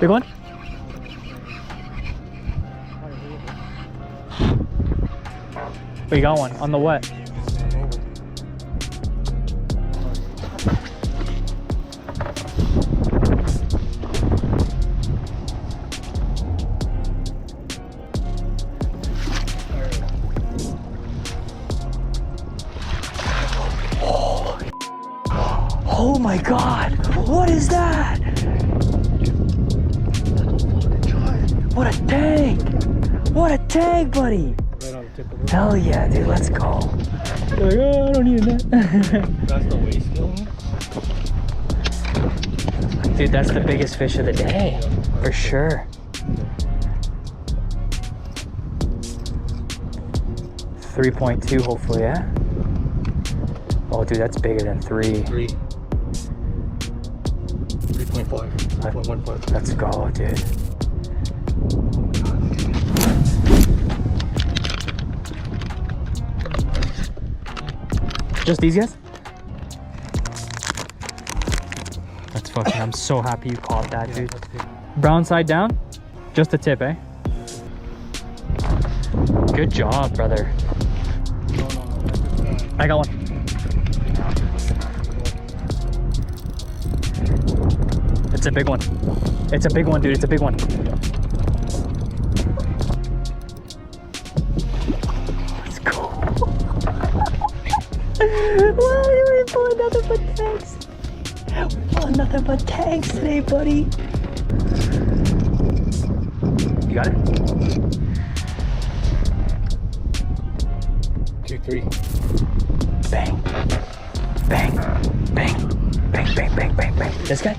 Big one? We got one on the wet. Oh my God, what is that? What a tank! What a tank, buddy! Right on the tip of the Hell yeah, dude, let's go. You're like, oh, I don't need a net. That's the waist skill. Dude, that's the biggest fish of the day, for sure. 3.2, hopefully, yeah? Oh, dude, that's bigger than 3. 3.5. 3.15. Let's go, dude. Just these guys? That's fucking, I'm so happy you caught that, dude. Brown side down? Just a tip, eh? Good job, brother. I got one. It's a big one. It's a big one, dude. It's a big one. Let's go. Wow, you're pulling nothing but tanks. Pulling nothing but tanks today, buddy. You got it? 2, 3. Bang. Bang. Bang. Bang, bang, bang, bang, bang. This guy?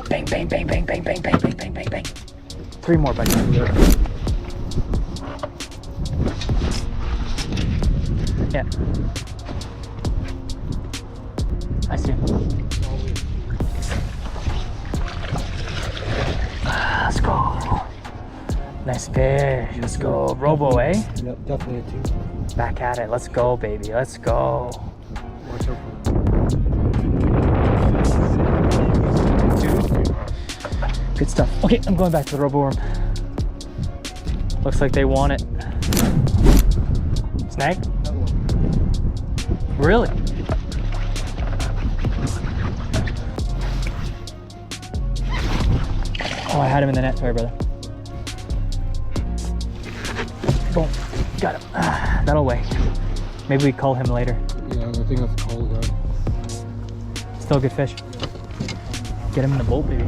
Bang, bang, bang, bang, bang, bang, bang, bang, bang, bang, bang. 3 more, buddy. Yeah. I see him. Let's go. Nice fish. Let's go. Robo, eh? Yep, definitely a 2. Back at it. Let's go, baby. Let's go. Watch out for Good stuff. Okay, I'm going back to the robo worm. Looks like they want it. Snag? Really? Oh, I had him in the net. Sorry, brother. Boom. Got him. That'll weigh. Maybe we call him later. Yeah, I think that's a cold guy. Still a good fish. Get him in the boat, baby.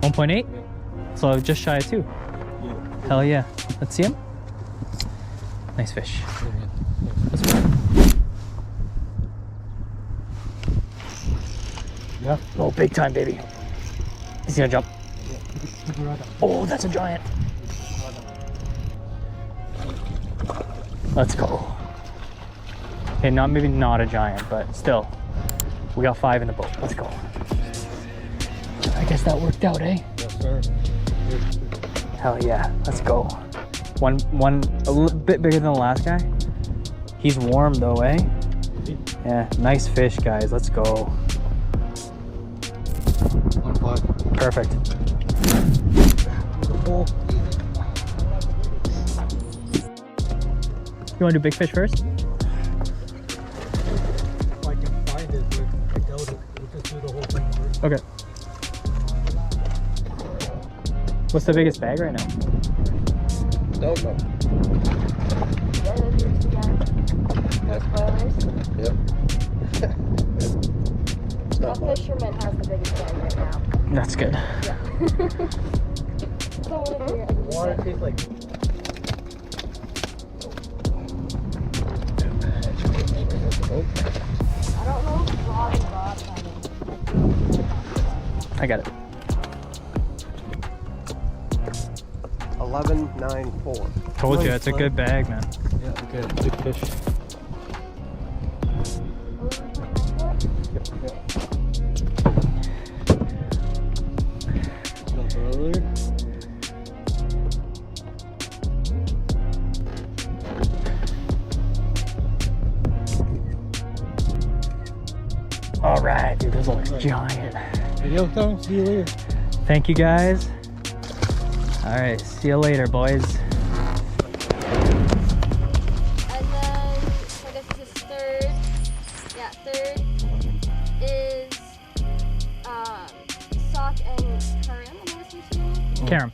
$1.8? Yeah. So just shy of 2. Yeah. Hell yeah. Let's see him. Nice fish. Let's go. Yeah. Oh, big time, baby. He's gonna jump. Oh, that's a giant. Let's go. Okay, maybe not a giant, but still. We got 5 in the boat. Let's go. I guess that worked out, eh? Yes, sir. Hell yeah. Let's go. One a little bit bigger than the last guy. He's warm though, eh? Yeah, nice fish, guys. Let's go. 1.5. Perfect. You want to do big fish first? If I can find it, but I doubt it. We'll just do the whole thing first. Okay. What's the biggest bag right now? Don't know. Yep. That fisherman has the biggest bag right now. That's good. Yeah. Water tastes like. I don't know if Rod and Bob I got it. 11.94. Told you, it's a good bag, man. Yeah, okay. Big fish. All right, dude, those are giant. Yo, Tom, see you later. Thank you guys. All right, see you later, boys. And then, so I guess this is third. Yeah, third is sock and karam. Am I listening to you? Karam,